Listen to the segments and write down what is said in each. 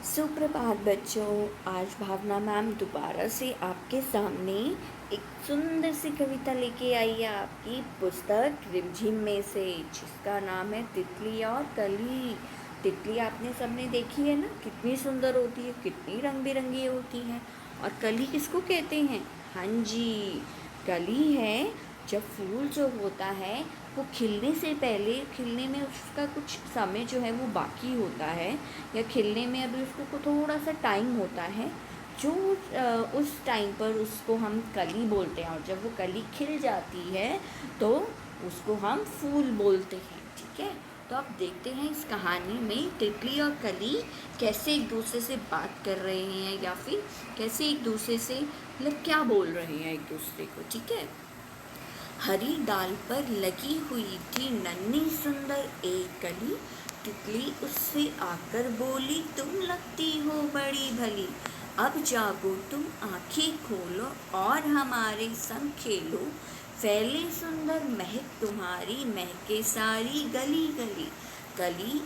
सुप्रभात बच्चों। आज भावना मैम दोबारा से आपके सामने एक सुंदर सी कविता लेके आई है आपकी पुस्तक रिमझिम में से, जिसका नाम है तितली और कली। तितली आपने सबने देखी है ना, कितनी सुंदर होती है, कितनी रंग बिरंगी होती है। और कली किसको कहते हैं? हाँ जी, कली है जब फूल जो होता है वो खिलने से पहले, खिलने में उसका कुछ समय जो है वो बाकी होता है, या खिलने में अभी उसको थोड़ा सा टाइम होता है, जो उस टाइम पर उसको हम कली बोलते हैं। और जब वो कली खिल जाती है तो उसको हम फूल बोलते हैं। ठीक है, तो आप देखते हैं इस कहानी में तितली और कली कैसे एक दूसरे से बात कर रहे हैं, या फिर कैसे एक दूसरे से मतलब क्या बोल रहे हैं एक दूसरे को। ठीक है, हरी डाल पर लगी हुई थी नन्ही सुंदर एक कली। तितली उससे आकर बोली, तुम लगती हो बड़ी भली। अब जागो तुम, आंखें खोलो और हमारे संग खेलो। फैले सुंदर महक तुम्हारी, महके सारी गली गली। कली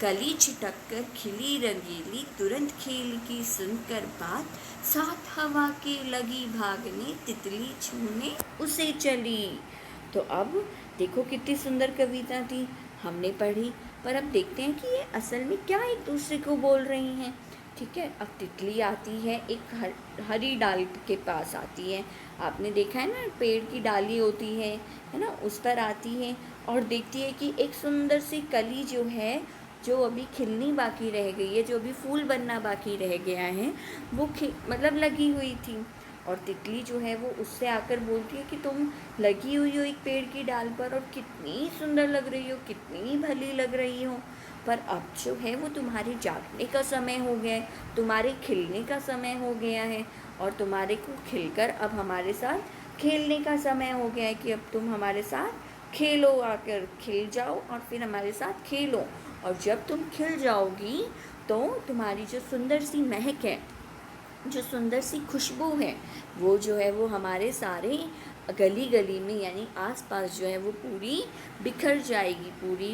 कली छिटक कर खिली रंगीली, तुरंत खेल की सुनकर बात, साथ हवा के लगी भागने, तितली छूने उसे चली। तो अब देखो कितनी सुंदर कविता थी, हमने पढ़ी। पर अब देखते हैं कि ये असल में क्या एक दूसरे को बोल रही हैं। ठीक है, अब तितली आती है एक हरी डाल के पास आती है। आपने देखा है ना, पेड़ की डाली होती है ना, उस पर आती है और देखती है कि एक सुंदर सी कली जो है, जो अभी खिलनी बाकी रह गई है, जो अभी फूल बनना बाकी रह गया है, वो मतलब लगी हुई थी। और तितली जो है वो उससे आकर बोलती है कि तुम लगी हुई हो एक पेड़ की डाल पर, और कितनी सुंदर लग रही हो, कितनी भली लग रही हो। पर अब जो है वो तुम्हारे जागने का समय हो गया है, तुम्हारे खिलने का समय हो गया है, और तुम्हारे को खिलकर अब हमारे साथ खेलने का समय हो गया है कि अब तुम हमारे साथ खेलो, आकर खिल जाओ और फिर हमारे साथ खेलो। और जब तुम खिल जाओगी तो तुम्हारी जो सुंदर सी महक है, जो सुंदर सी खुशबू है, वो जो है वो हमारे सारे गली गली में यानी आसपास जो है वो पूरी बिखर जाएगी, पूरी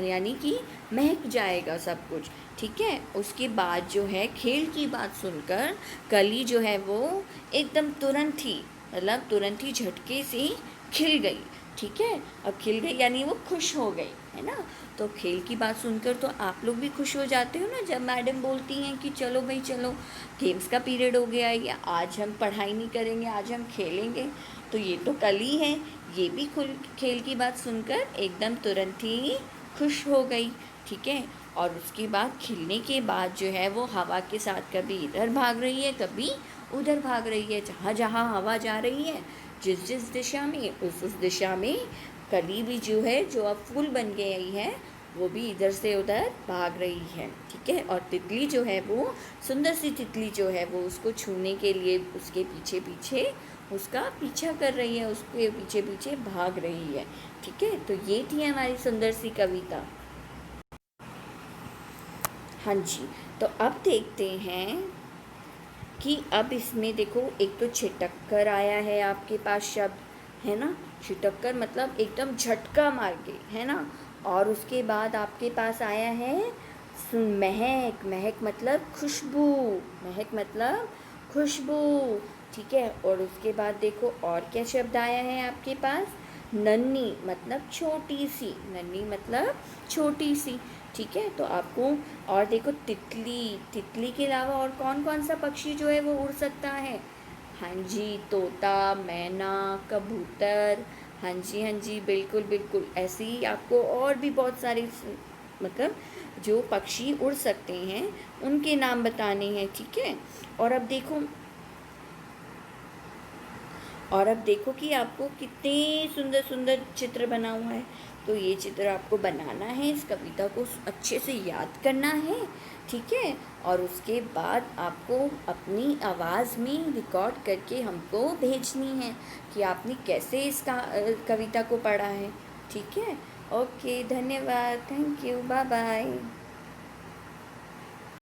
यानी कि महक जाएगा सब कुछ। ठीक है, उसके बाद जो है खेल की बात सुनकर कली जो है वो एकदम तुरंत ही, मतलब तुरंत ही झटके से खिल गई। ठीक है, अब खिल गई यानी वो खुश हो गई, है ना। तो खेल की बात सुनकर तो आप लोग भी खुश हो जाते हो ना, जब मैडम बोलती हैं कि चलो भाई चलो, गेम्स का पीरियड हो गया है, या आज हम पढ़ाई नहीं करेंगे, आज हम खेलेंगे। तो ये तो कल ही है, ये भी खेल की बात सुनकर एकदम तुरंत ही खुश हो गई। ठीक है, और उसके बाद खिलने के बाद जो है वो हवा के साथ कभी इधर भाग रही है, कभी उधर भाग रही है। जहाँ जहाँ हवा जा रही है, जिस जिस दिशा में, उस दिशा में कली भी जो है, जो अब फूल बन गई है, वो भी इधर से उधर भाग रही है। ठीक है, और तितली जो है वो सुंदर सी तितली जो है वो उसको छूने के लिए उसके पीछे पीछे उसका पीछा कर रही है, उसके पीछे पीछे भाग रही है। ठीक है, तो ये थी हमारी सुंदर सी कविता। हाँ जी, तो अब देखते हैं कि अब इसमें देखो, एक तो छिटक्कर आया है आपके पास शब्द, है ना। छिटक्कर मतलब एकदम झटका मार के, है ना। और उसके बाद आपके पास आया है महक। महक मतलब खुशबू, महक मतलब खुशबू। ठीक है, और उसके बाद देखो और क्या शब्द आया है आपके पास, नन्ही मतलब छोटी सी, नन्ही मतलब छोटी सी। ठीक है, तो आपको और देखो तितली, तितली के अलावा और कौन कौन सा पक्षी जो है वो उड़ सकता है? हाँ जी, तोता, मैना, कबूतर। हाँ जी, हाँ जी, बिल्कुल बिल्कुल, ऐसे ही आपको और भी बहुत सारे मतलब जो पक्षी उड़ सकते हैं उनके नाम बताने हैं। ठीक है, और अब देखो, और अब देखो कि आपको कितने सुंदर सुंदर चित्र बना हुआ है। तो ये चित्र आपको बनाना है, इस कविता को अच्छे से याद करना है। ठीक है, और उसके बाद आपको अपनी आवाज़ में रिकॉर्ड करके हमको भेजनी है कि आपने कैसे इस कविता को पढ़ा है। ठीक है, ओके, धन्यवाद, थैंक यू, बाय बाय।